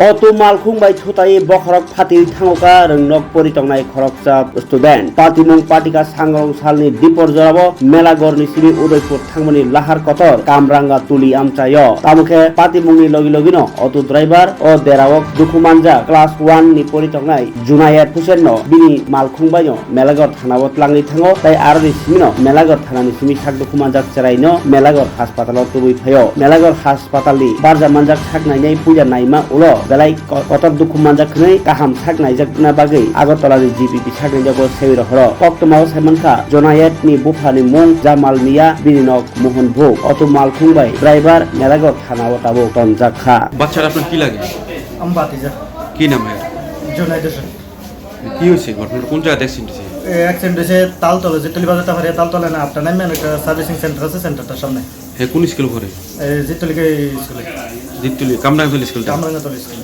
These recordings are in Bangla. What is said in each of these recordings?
Otu Malkhung by Thutai Bokhorok Phatil Thangoka Rengnok Poritongnai KHOROKSA student Patimung Patika Sangrong Salni Dipor Jorabo Melaghar ni Simi Udaipur Thangmani Lahar Kotor Kamranga Tuli Amchayo Tamukhe Patimungni Logino Otu driver o Derawok Dukumanja class 1 ni Poritongnai Junayat Pusenno Bini Malkhung bayo Melaghar Thanabot Langni Thango Tai Arni Simino Melaghar Thanani Simi Sak Dukumanja Cheraino Melaghar Hospital Tubui Phayo Melaghar Hospital ni Barja Manjak Saknai Puja Naima Ulo Belai kotor dukumanjak khnai kaham saknaijak na bagai Agartala ni GPP saknaijago seiro horo Koktomao semanka Jonayat ni Bufani Mung Jamal Mia Bininok Mohan Bhog Otu Malkhung bai driver Melaghar Thanao tabo tonjakha বাচ্চার আপনার কি লাগে আমি বাতিজা কি নাম এর জোনাইদ হোসেন কি হয়েছে ঘটনাটা কোন জায়গাতে অ্যাক্সিডেন্ট হয়েছে অ্যাক্সিডেন্ট হয়েছে তালতলা যে টেলিবাজারটা ভারে তালতলা না আপনার নামে একটা সার্ভিসিং সেন্টার আছে সেন্টারটার সামনে হ্যাঁ কোন স্কুল করে জিতলিকে স্কুলে দিতুলি কামরাঙ্গতলি স্কুলটা কামরাঙ্গাতলা স্কুল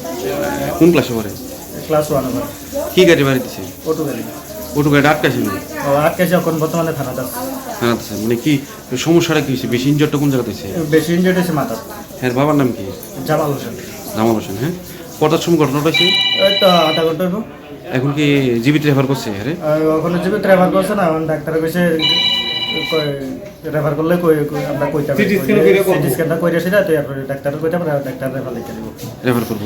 কোন ক্লাসে পড়ে ক্লাস 1 এর কি গাড়ি বাড়ি দিছে অটো গাড়ি অটো গাড়ি আটকাছিল ও আটকেছে এখন বর্তমানে থানাতে আছে হ্যাঁ মানে কি সমস্যাটা কি হয়েছে বেশি ইনজুরটা কোন জায়গাতে হয়েছে বেশি ইনজুরি হয়েছে মাথা হ্যাঁ বাবার নাম কি জামাল হোসেন জামাল হোসেন হ্যাঁ কটার সময় ঘটনাটা হয়েছে এই তো আধা ঘন্টা হইব এখন কি জীবিত রেফার করছে আরে ওখানে জীবিত রেফার করছে না এখন ডাক্তার কইছে রেফার করলে আমরা কইতে পারি সিটি স্ক্যানটা কইরা সেটা তো এরপর ডাক্তার কইতে পারে ডাক্তার রেফার লিখে দিব রেফার করব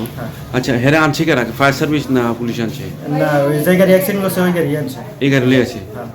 আচ্ছা হেরে আনছে কারা ফায়ার সার্ভিস না পুলিশ আনছে না ওই যে গাড়ি অ্যাক্সিডেন্ট করছে ওই গাড়ি আনছে এই গাড়ি লিয়ে আছে হ্যাঁ